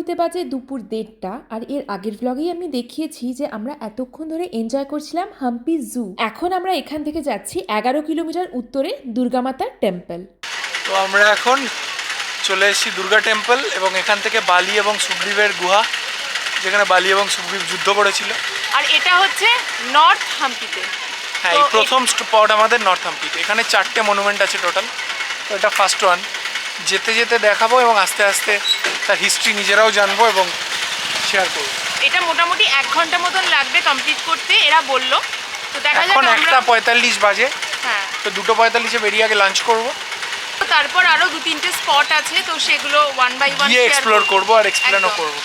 ঘড়িতে বাজে দুপুর 1:30 আর এর আগের ব্লগেই আমি দেখিয়েছি যে আমরা এতক্ষণ ধরে এনজয় করছিলাম হাম্পি জু। এখন আমরা এখান থেকে যাচ্ছি 11 কিলোমিটার উত্তরে দুর্গামাতার টেম্পল। তো আমরা এখন চলে এসেছি দুর্গা টেম্পল এবং এখান থেকে বালি এবং সুগ্রীবের গুহা, যেখানে বালি এবং সুগ্রীব যুদ্ধ করেছিল। আর এটা হচ্ছে নর্থ হাম্পিতে। হ্যাঁ, এই প্রথম স্পট আমাদের নর্থ হাম্পিতে। এখানে 4টে মনুমেন্ট আছে টোটাল, তো এটা ফার্স্ট ওয়ান। যেতে যেতে দেখাবো এবং আস্তে আস্তে তার হিস্ট্রি নিজেরাও জানবো এবং শেয়ার করবো। এটা মোটামুটি 1 ঘন্টা মতন লাগবে কমপ্লিট করতে এরা বললো। তো দেখা যাক। এখন 1:45 বাজে। হ্যাঁ, তো 2:45-এ বেরিয়ে আগে লাঞ্চ করবো, তারপর আরো 2-3টে স্পট আছে, তো সেগুলো 1 বাই 1 গিয়ে এক্সপ্লোর করবো আর এক্সপ্লেনও করবো।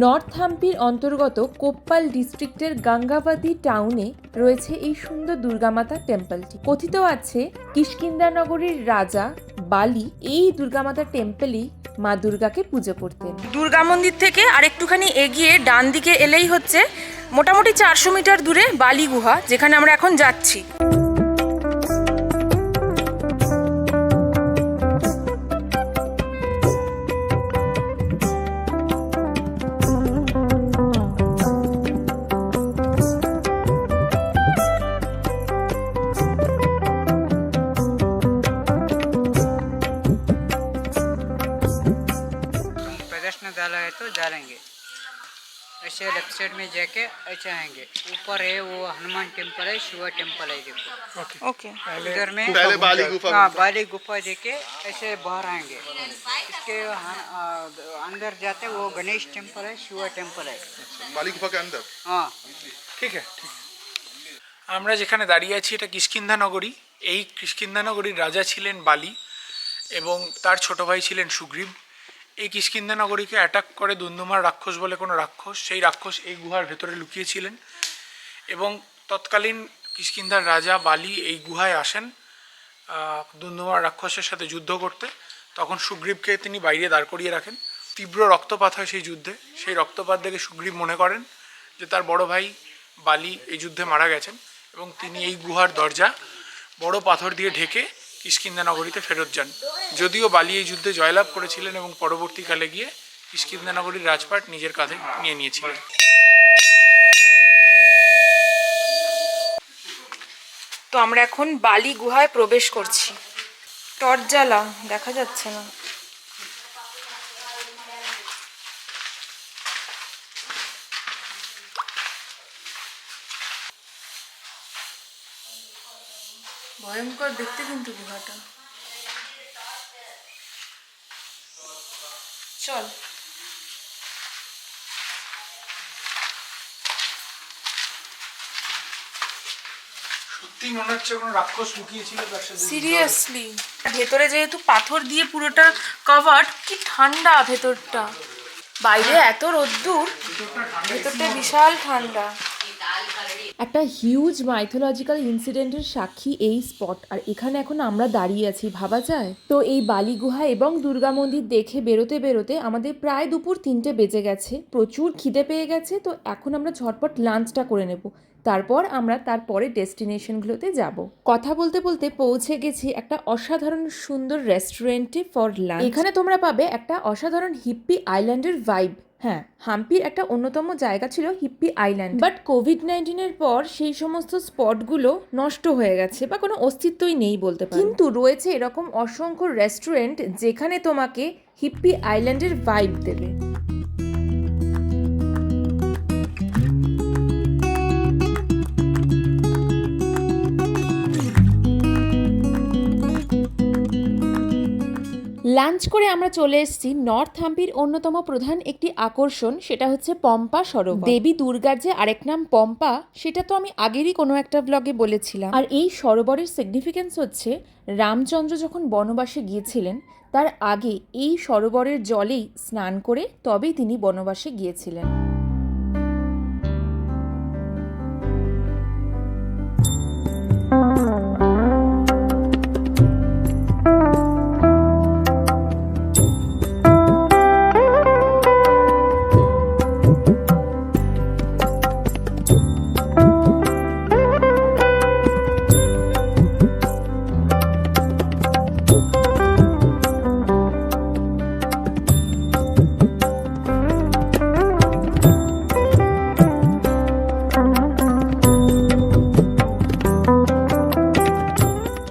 নর্থ হাম্পির অন্তর্গত কোপ্পাল ডিস্ট্রিক্টের গঙ্গাবতী টাউনে রয়েছে এই সুন্দর দুর্গামাতা টেম্পলটি। কথিত আছে কিষ্কিন্ধা নগরীর রাজা বালি এই দুর্গামাতা টেম্পলেই মা দুর্গাকে পুজো করতেন। দুর্গা মন্দির থেকে আরেকটুখানি এগিয়ে ডান দিকে এলেই হচ্ছে মোটামুটি 400 মিটার দূরে বালি গুহা, যেখানে আমরা এখন যাচ্ছি। डाला है तो डालेंगे ऐसे लेफ्ट साइड में जाके ऐसे आएंगे। ऊपर है वो हनुमान टेम्पल है, शिवा टेम्पल है। देखो ओके, इधर में पहले बाली गुफा बाली गुफा देके ऐसे बाहर आएंगे। इसके अंदर जाते वो गणेश टेम्पल है, शिवा टेम्पल है। बाली गुफा के अंदर। हाँ ঠিক আছে। আমরা যেখানে দাঁড়িয়ে আছি এটা কিষ্কিন্ধা নগরী। এই কিষ্কিন্ধা নগরীর রাজা ছিলেন বালি এবং তার ছোট ভাই ছিলেন সুগ্রীব। এই কিষ্কিন্ধা নগরীকে অ্যাটাক করে দুন্দুমার রাক্ষস বলে কোনো রাক্ষস, সেই রাক্ষস এই গুহার ভেতরে লুকিয়েছিলেন এবং তৎকালীন কিষ্কিন্ধার রাজা বালি এই গুহায় আসেন দুন্দুমার রাক্ষসের সাথে যুদ্ধ করতে। তখন সুগ্রীবকে তিনি বাইরে দাঁড় করিয়ে রাখেন। তীব্র রক্তপাত হয় সেই যুদ্ধে। সেই রক্তপাত দেখে সুগ্রীব মনে করেন যে তার বড় ভাই বালি এই যুদ্ধে মারা গেছেন এবং তিনি এই গুহার দরজা বড় পাথর দিয়ে ঢেকে কিষ্কিন্ধা নগরীতে ফেরত যান। যদিও বালি এই যুদ্ধে জয়লাভ করেছিলেন এবং পরবর্তীকালে গিয়ে কিষ্কিন্ধা নগরীর রাজপাট নিজের কাঁধে নিয়ে নিয়েছিলেন। তো আমরা এখন বালি গুহায় প্রবেশ করছি। টর্চ জ্বালা, দেখা যাচ্ছে না। ভয়ঙ্কর দেখতে কিন্তু গুহাটা। চল। সত্যি মনে হচ্ছে কোনো রাক্ষস লুকিয়েছিল তার সাথে। সিরিয়াসলি, ভেতরে যেহেতু পাথর দিয়ে পুরোটা কভার্ড, কি ঠান্ডা ভেতরটা। বাইরে এত রোদ্দুর, ভেতরটা বিশাল ঠান্ডা। একটা হিউজ মাইথোলজিক্যাল ইনসিডেন্টের সাক্ষী এই স্পট, আর এখানে এখন আমরা দাঁড়িয়ে আছি, ভাবা যায়? তো এই বালি গুহা এবং দুর্গা মন্দির দেখে বেরোতে বেরোতে আমাদের প্রায় দুপুর 3টে বেজে গেছে। প্রচুর খিদে পেয়ে গেছে, তো এখন আমরা ঝটপট লাঞ্চটা করে নেব, তারপর আমরা তারপরে ডেস্টিনেশনগুলোতে যাব। কথা বলতে বলতে পৌঁছে গেছি একটা অসাধারণ সুন্দর রেস্টুরেন্টে ফর লাঞ্চ। এখানে তোমরা পাবে একটা অসাধারণ হিপ্পি আইল্যান্ডের ভাইব। হ্যাঁ, হাম্পির একটা অন্যতম জায়গা ছিল হিপ্পি আইল্যান্ড, বাট কোভিড-19-এর পর সেই সমস্ত স্পটগুলো নষ্ট হয়ে গেছে বা কোনো অস্তিত্বই নেই বলতে পারি। কিন্তু রয়েছে এরকম অসংখ্য রেস্টুরেন্ট যেখানে তোমাকে হিপ্পি আইল্যান্ডের ভাইব দেবে। লাঞ্চ করে আমরা চলে এসেছি নর্থ হাম্পির অন্যতম প্রধান একটি আকর্ষণ, সেটা হচ্ছে পম্পা সরোবর। দেবী দুর্গার যে আরেক নাম পম্পা, সেটা তো আমি আগেরই কোনো একটা ব্লগে বলেছিলাম। আর এই সরোবরের সিগনিফিকেন্স হচ্ছে রামচন্দ্র যখন বনবাসে গিয়েছিলেন তার আগে এই সরোবরের জলেই স্নান করে তবেই তিনি বনবাসে গিয়েছিলেন।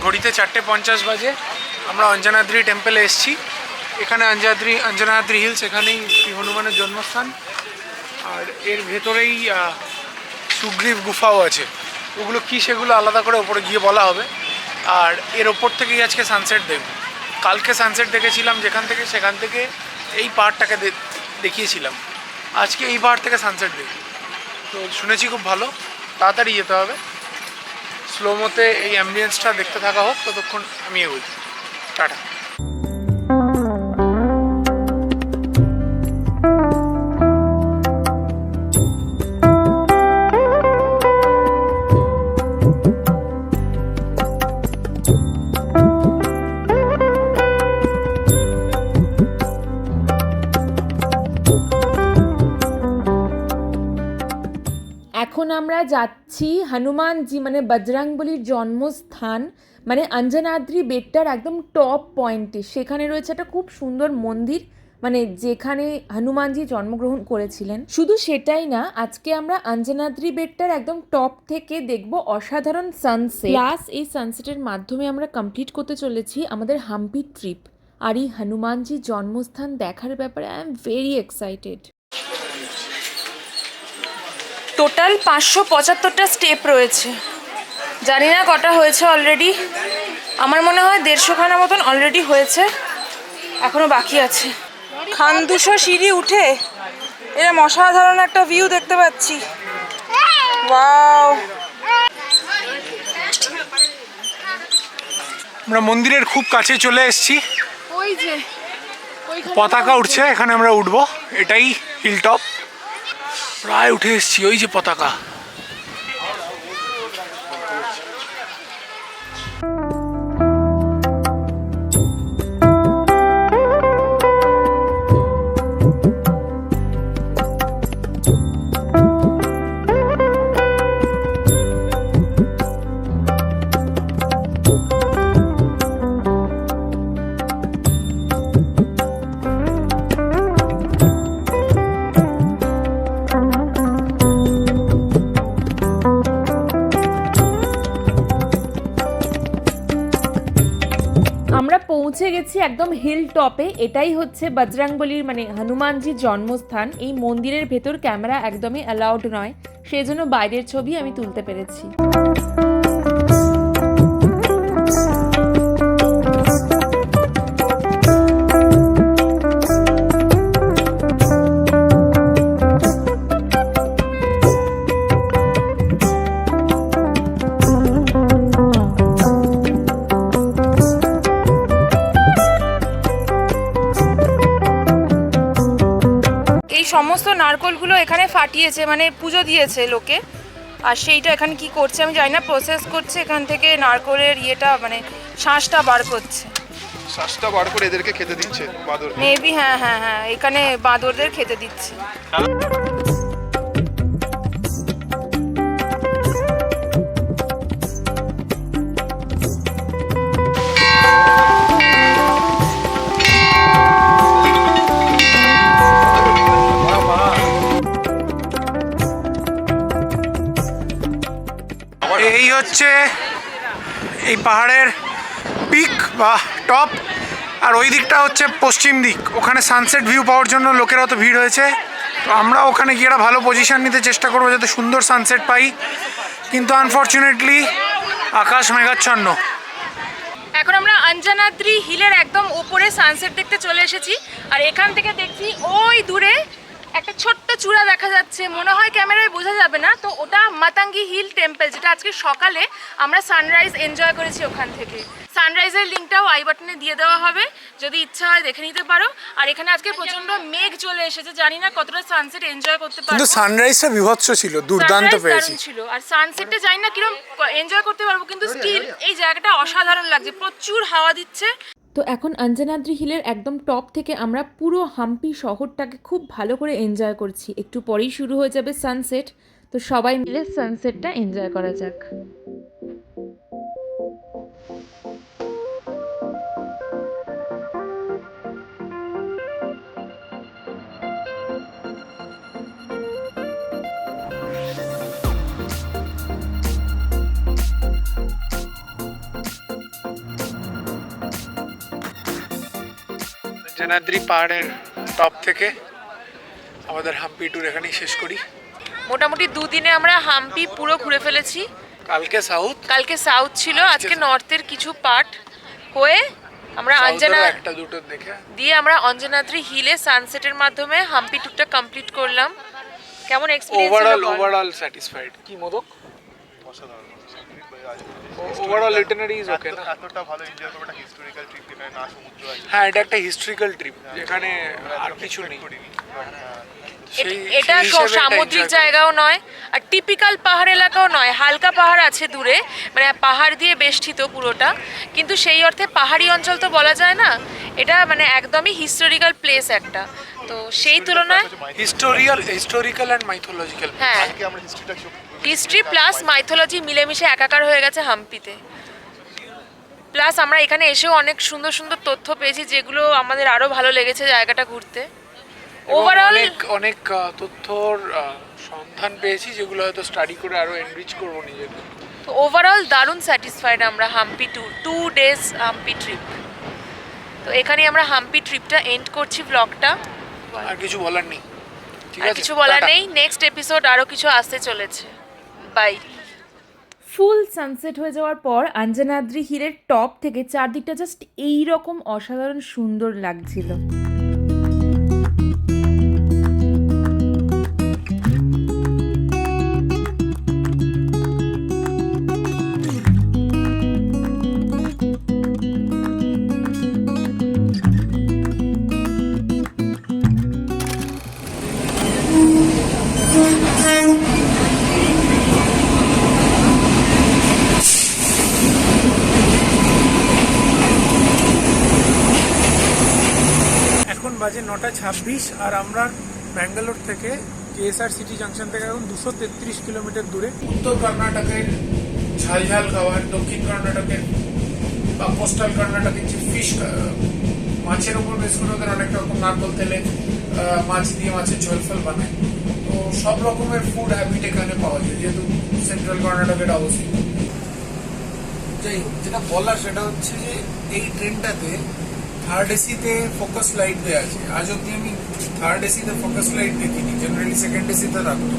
ঘড়িতে 4:50 বাজে। আমরা অঞ্জনাদ্রি টেম্পলে এসেছি। এখানে অঞ্জনাদ্রি হিলস, এখানেই শ্রী হনুমানের জন্মস্থান। আর এর ভেতরেই সুগ্রীব গুফাও আছে। ওগুলো কি সেগুলো আলাদা করে ওপরে গিয়ে বলা হবে। আর এর ওপর থেকেই আজকে সানসেট দেখব। কালকে সানসেট দেখেছিলাম সেখান থেকে এই পাহাড়টাকে দেখিয়েছিলাম। আজকে এই পাহাড় থেকে সানসেট দেখব। তো শুনেছি খুব ভালো, তাড়াতাড়ি যেতে হবে। স্লোমোতে এই অ্যাম্বিয়েন্সটা দেখতে থাকা হোক, ততক্ষণ আমি এগোই। টাটা। এখন আমরা যাচ্ছি হনুমানজি মানে বজরংবলির জন্মস্থান মানে অঞ্জনাদ্রি বেটটার একদম টপ পয়েন্টে। সেখানে রয়েছে একটা খুব সুন্দর মন্দির, মানে যেখানে হনুমানজি জন্মগ্রহণ করেছিলেন। শুধু সেটাই না, আজকে আমরা অঞ্জনাদ্রি বেটটার একদম টপ থেকে দেখব অসাধারণ সানসেট। প্লাস এই সানসেটের মাধ্যমে আমরা কমপ্লিট করতে চলেছি আমাদের হাম্পি ট্রিপ। আর এই হনুমানজি জন্মস্থান দেখার ব্যাপারে I am very excited. Total 575টা স্টেপ রয়েছে, জানি না কটা হয়েছে অলরেডি। আমার মনে হয় 150খানা মতন অলরেডি হয়েছে, এখনো বাকি আছে। খানদুশো সিঁড়ি উঠে এরকম অসাধারণ একটা ভিউ দেখতে পাচ্ছি। ওয়াও! আমরা মন্দিরের খুব কাছে চলে এসেছি। ওই যে পতাকা উঠছে, এখানে আমরা উঠবো। এটাই হিল টপ। প্রায় উঠে এসেছি। ওই যে পতাকা। আমরা পৌঁছে গেছি একদম হিল টপে। এটাই হচ্ছে বজরংবলির মানে হনুমানজির জন্মস্থান। এই মন্দিরের ভেতর ক্যামেরা একদমই অ্যালাউড নয়, সেই জন্য বাইরের ছবি আমি তুলতে পেরেছি। সমস্ত নারকোলগুলো এখানে ফাটিয়েছে, মানে পুজো দিয়েছে লোকে, আর সেইটা এখানে কি করছে আমি জানি না, প্রসেস করছে। এখান থেকে নারকোলের ইয়েটা মানে শাঁসটা বার করছে। শ্বাসটা বার করে এদেরকে খেতে দিচ্ছে বাদর। মেবি হ্যাঁ হ্যাঁ হ্যাঁ, এখানে বাঁদরদের খেতে দিচ্ছে। এই হচ্ছে এই পাহাড়ের পিক বা টপ। আর ওই দিকটা হচ্ছে পশ্চিম দিক, ওখানে সানসেট ভিউ পাওয়ার জন্য লোকেরা অত ভিড় হয়েছে। তো আমরা ওখানে গিয়ে একটা ভালো পজিশন নিতে চেষ্টা করবো যাতে সুন্দর সানসেট পাই, কিন্তু আনফর্চুনেটলি আকাশ মেঘাচ্ছন্ন। এখন আমরা অঞ্জনাদ্রি হিলের একদম উপরে সানসেট দেখতে চলে এসেছি। আর এখান থেকে দেখছি ওই দূরে একটা ছোট্ট চূড়া দেখা যাচ্ছে, মনে হয় ক্যামেরায় বোঝা যাবে না, তো ওটা মাতাঙ্গি হিল টেম্পল, যেটা আজকে সকালে আমরা সানরাইজ এনজয় করেছি ওখান থেকে। সানরাইজের লিঙ্কটাও আই বাটনে দিয়ে দেওয়া হবে, যদি ইচ্ছা হয় দেখে নিতে পারো। আর এখানে আজকে প্রচন্ড মেঘ চলে এসেছে, জানি না কতটা সানসেট এনজয় করতে পারবো। কিন্তু সানরাইজটা বিভৎস ছিল, দুর্দান্ত Sunrise পেয়েছি। দারুণ ছিল, আর সানসেটটা জানি না কিরকম এনজয় করতে পারবো, কিন্তু স্টিল এই জায়গাটা অসাধারণ লাগছে, প্রচুর হাওয়া দিচ্ছে। তো এখন অঞ্জনাদ্রি হিলের একদম টপ থেকে আমরা পুরো হাম্পি শহরটাকে খুব ভালো করে এনজয় করছি। একটু পরেই শুরু হয়ে যাবে সানসেট, তো সবাই মিলে সানসেটটা এনজয় করা যাক। অঞ্জনাদ্রি পাহাড়ের টপ থেকে আমাদের হাম্পি ট্যুর এখানেই শেষ করি। মোটামুটি দুদিনে আমরা হাম্পি পুরো ঘুরে ফেলেছি। কালকে সাউথ, কালকে সাউথ ছিল, আজকে নর্থের কিছু পার্ট হয়ে আমরা একটা দুটো দেখে আমরা অঞ্জনাদ্রি হিলে সানসেটের মাধ্যমে হাম্পি ট্যুরটা কমপ্লিট করলাম। কেমন এক্সপেরিয়েন্স হলো? Overall satisfied. কি Modak? Overall itinerary is okay না? এতটা ভালো এনজয় করবো একটা হিস্টোরিক্যাল ট্রিপ যেখানে না সমুদ্র আছে। হ্যাঁ, এটা একটা হিস্ট্রিক্যাল ট্রিপ যেখানে আর কিছু নেই। এটা সামুদ্রিক জায়গাও নয়, আর টিপিক্যাল পাহাড় এলাকাও নয়, হালকা পাহাড় আছে দূরে, মানে পাহাড় দিয়ে বেষ্টিত পুরোটা, কিন্তু সেই অর্থে পাহাড়ি অঞ্চল তো বলা যায় না, এটা মানে একদমই হিস্টোরিক্যাল প্লেস একটা। তো সেই তুলনায় হিস্টোরিক্যাল অ্যান্ড মাইথোলজিক্যাল। হ্যাঁ, আজকে আমরা হিস্ট্রিটা হিস্ট্রি প্লাস মাইথোলজি মিলেমিশে একাকার হয়ে গেছে হাম্পিতে। প্লাস আমরা এখানে এসেও অনেক সুন্দর সুন্দর তথ্য পেয়েছি, যেগুলো আমাদের আরো ভালো লেগেছে জায়গাটা ঘুরতে। ওভারঅল অনেক তথ্যর সন্ধান পেয়েছি, যেগুলো হয়তো স্টাডি করে আরো এনরিচ করবো নিজেকে। তো ওভারঅল দারুণ স্যাটিসফাইড আমরা হাম্পি 2 ডেজ হাম্পি ট্রিপ। তো এখানে আমরা হাম্পি ট্রিপটা এন্ড করছি ব্লগটা। আর কিছু বলার নেই, ঠিক আর আছে? কিছু বলার টাটা। নেই, নেক্সট এপিসোড আরো কিছু আসতে চলেছে। বাই। ফুল সানসেট হয়ে যাওয়ার পর অঞ্জনাদ্রি হিলের টপ থেকে চারদিকটা জাস্ট এই রকম অসাধারণ সুন্দর লাগছিল। এখন বাজে 9:26 আর আমরা ব্যাঙ্গালোর থেকে কেএসআর সিটি জাংশন থেকে এখন 233 কিলোমিটার দূরে। উত্তর কর্ণাটকের ঝাল খাবার, দক্ষিণ কর্ণাটকের বা কোস্টাল কর্ণাটকের যে ফিশ, মাছের উপর বেশ করে ওদের অনেক রকম নারকল তেলে মাছ দিয়ে মাছের ঝোল ফল বানায়। তো সব রকমের ফুড হ্যাবিট এখানে পাওয়া যায়, যেহেতু সেন্ট্রাল কর্ণাটকের অবস্থিত। যাই হোক, যেটা বলার সেটা হচ্ছে যে এই ট্রেনটাতে থার্ড এসিতে ফোকাস লাইট দেওয়া আছে। আজ অব্দি আমি থার্ড এসিতে ফোকাস লাইট দেখিনি, জেনারেলি সেকেন্ড এসিতে রাখতো।